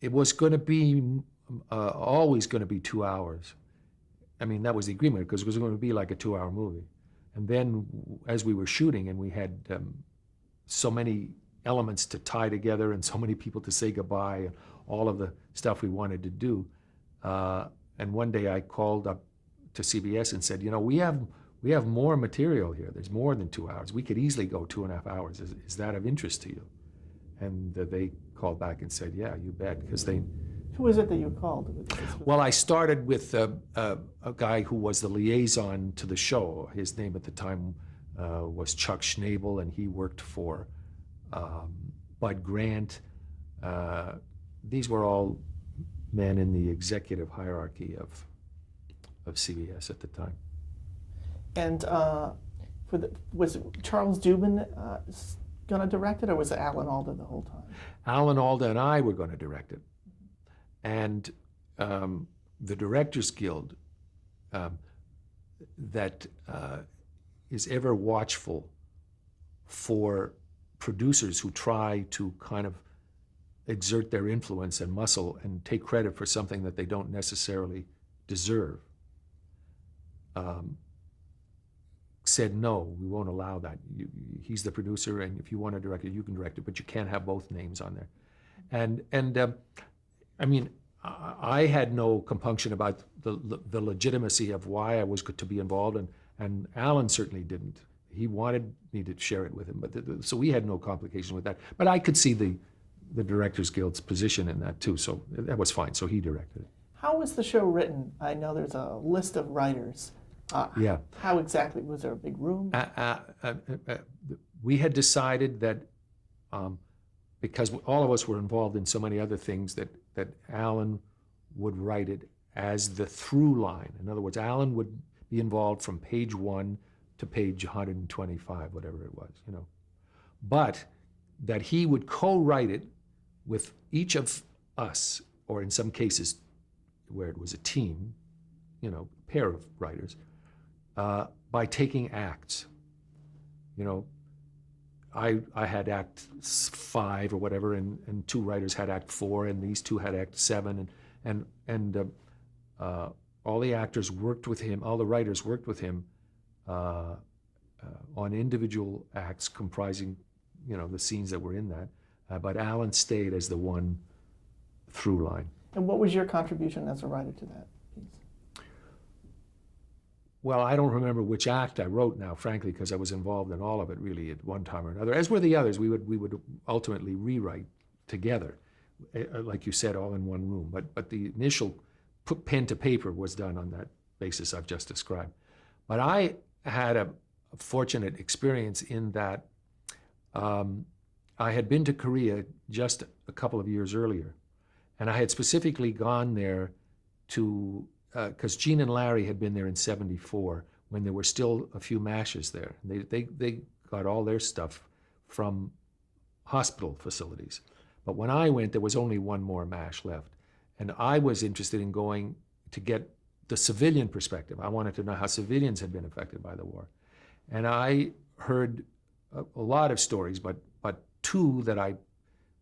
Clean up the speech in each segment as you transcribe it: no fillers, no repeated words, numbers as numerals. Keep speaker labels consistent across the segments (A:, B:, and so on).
A: it was going to be always going to be 2 hours. I mean, that was the agreement because it was going to be like a 2 hour movie. And then as we were shooting and we had so many elements to tie together and so many people to say goodbye and all of the stuff we wanted to do. And one day I called up to CBS and said, we have more material here. There's more than 2 hours. We could easily go 2.5 hours. Is that of interest to you? And they called back and said, yeah, you bet, because they.
B: Who is it that you called?
A: Well, I started with a guy who was the liaison to the show. His name at the time was Chuck Schnabel, and he worked for Bud Grant. These were all men in the executive hierarchy of CBS at the time.
B: And was Charles Dubin going to direct it, or was it Alan Alda the whole time?
A: Alan Alda and I were going to direct it. And the Directors Guild that is ever watchful for producers who try to kind of exert their influence and muscle and take credit for something that they don't necessarily deserve, said, no, we won't allow that. He's the producer, and if you want to direct it, you can direct it, but you can't have both names on there. And I mean, I had no compunction about the legitimacy of why I was to be involved, and Alan certainly didn't. He wanted me to share it with him, but so we had no complication with that. But I could see the Directors Guild's position in that too, so that was fine. So he directed it.
B: How was the show written? I know there's a list of writers.
A: Yeah.
B: How exactly? Was there a big room?
A: We had decided that because all of us were involved in so many other things that Alan would write it as the through line. In other words, Alan would be involved from page 1 to page 125, whatever it was, But that he would co-write it with each of us, or in some cases where it was a team, pair of writers, by taking acts. I had Act 5 or whatever, and two writers had Act 4, and these two had Act 7, and all the actors worked with him, all the writers worked with him on individual acts comprising, the scenes that were in that. But Alan stayed as the one through line.
B: And what was your contribution as a writer to that piece?
A: Well, I don't remember which act I wrote now, frankly, because I was involved in all of it really at one time or another. As were the others, we would ultimately rewrite together, like you said, all in one room. But the initial pen to paper was done on that basis I've just described. But I had a fortunate experience in that I had been to Korea just a couple of years earlier, and I had specifically gone there to because Gene and Larry had been there in '74 when there were still a few MASHs there. They got all their stuff from hospital facilities. But when I went, there was only one more MASH left. And I was interested in going to get the civilian perspective. I wanted to know how civilians had been affected by the war. And I heard a lot of stories, but two that I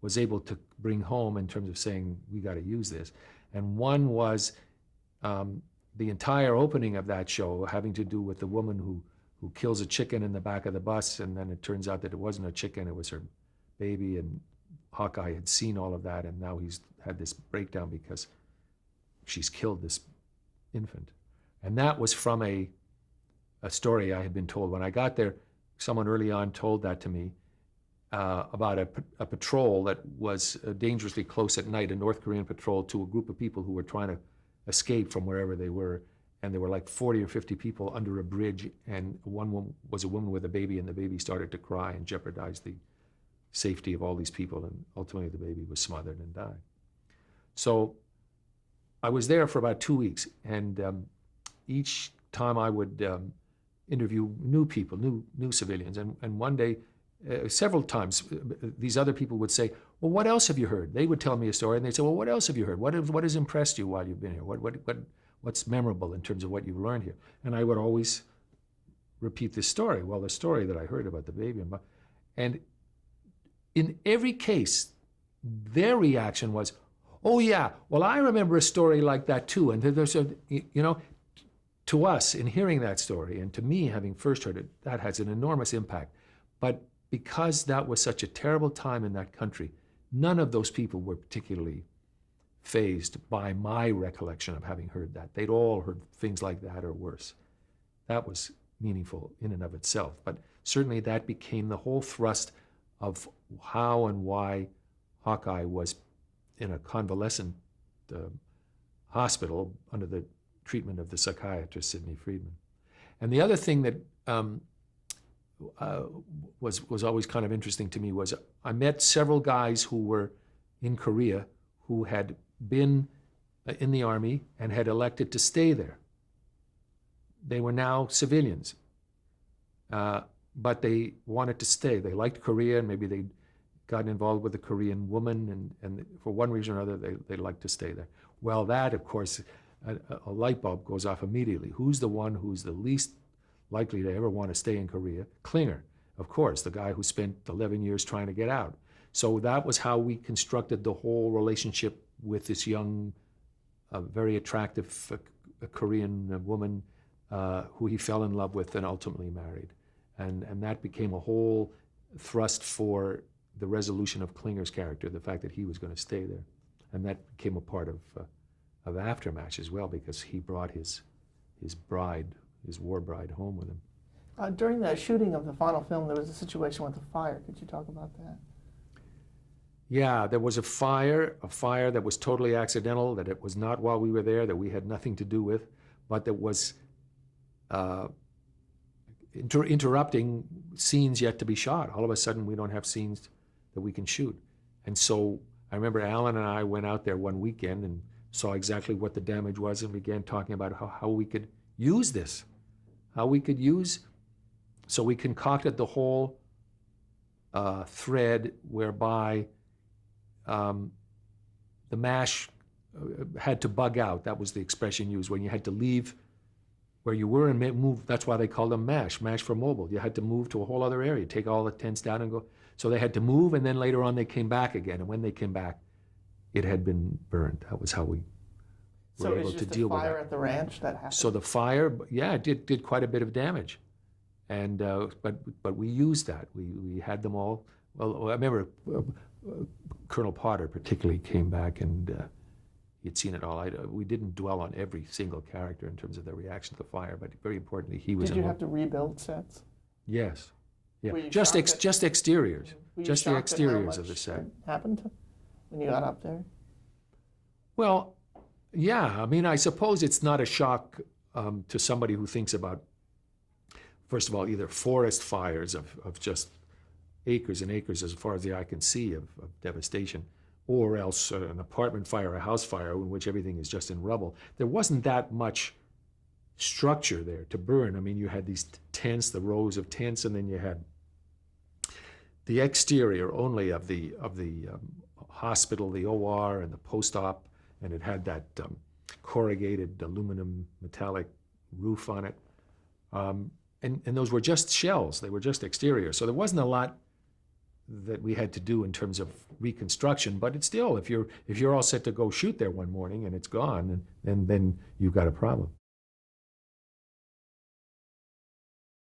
A: was able to bring home in terms of saying, we got to use this. And one was the entire opening of that show having to do with the woman who kills a chicken in the back of the bus, and then it turns out that it wasn't a chicken, it was her baby, and Hawkeye had seen all of that, and now he's had this breakdown because she's killed this infant. And that was from a story I had been told. When I got there, someone early on told that to me about a patrol that was dangerously close at night, a North Korean patrol to a group of people who were trying to escape from wherever they were. And there were like 40 or 50 people under a bridge, and one woman was a woman with a baby, and the baby started to cry and jeopardized the safety of all these people, and ultimately the baby was smothered and died. So I was there for about 2 weeks, and each time I would interview new people, new civilians, and one day, several times, these other people would say, well, what else have you heard? They would tell me a story, and they'd say, well, what else have you heard? What has impressed you while you've been here? What's memorable in terms of what you've learned here? And I would always repeat this story. Well, the story that I heard about the baby. And in every case, their reaction was, Oh, yeah. Well, I remember a story like that too. And there's a, to us, in hearing that story, and to me, having first heard it, that has an enormous impact. But because that was such a terrible time in that country, none of those people were particularly fazed by my recollection of having heard that. They'd all heard things like that or worse. That was meaningful in and of itself. But certainly that became the whole thrust of how and why Hawkeye was in a convalescent hospital under the treatment of the psychiatrist Sidney Friedman. And the other thing that was always kind of interesting to me was I met several guys who were in Korea who had been in the army and had elected to stay there. They were now civilians, but they wanted to stay. They liked Korea, and maybe they'd gotten involved with a Korean woman, and for one reason or other, they liked to stay there. Well, that, of course, a light bulb goes off immediately. Who's the one who's the least likely to ever want to stay in Korea? Klinger, of course, the guy who spent 11 years trying to get out. So that was how we constructed the whole relationship with this young, very attractive Korean woman who he fell in love with and ultimately married. And that became a whole thrust for the resolution of Klinger's character, the fact that he was going to stay there. And that became a part of Aftermath as well, because he brought his bride, his war bride, home with him.
B: During the shooting of the final film, there was a situation with a fire. Could you talk about that?
A: Yeah, there was a fire that was totally accidental, that it was not while we were there, that we had nothing to do with, but that was interrupting scenes yet to be shot. All of a sudden, we don't have scenes that we can shoot. And so I remember Alan and I went out there one weekend and saw exactly what the damage was and began talking about how we could use this, so we concocted the whole thread whereby the MASH had to bug out. That was the expression used, when you had to leave where you were and move. That's why they called them MASH for mobile. You had to move to a whole other area, take all the tents down and go. So they had to move, and then later on they came back again. And when they came back, it had been burned. That was how we were able to deal with that.
B: So it's just the fire at the ranch that happened? So
A: the fire, yeah, it did quite a bit of damage. And but we used that. We had them all. Well, I remember Colonel Potter particularly came back, and he'd seen it all. We didn't dwell on every single character in terms of their reaction to the fire, but very importantly, he was.
B: Did you have to rebuild sets?
A: Yes. Yeah. Just exteriors. Just the exteriors of the set.
B: Happened when you got up there?
A: Well, yeah. I mean, I suppose it's not a shock to somebody who thinks about, first of all, either forest fires of just acres and acres as far as the eye can see of devastation, or else an apartment fire, a house fire in which everything is just in rubble. There wasn't that much structure there to burn. I mean, you had these tents, the rows of tents, and then you had the exterior only of the hospital, the OR, and the post-op, and it had that corrugated aluminum metallic roof on it. And those were just shells. They were just exterior. So there wasn't a lot that we had to do in terms of reconstruction, but it's still, if you're all set to go shoot there one morning and it's gone, and then you've got a problem.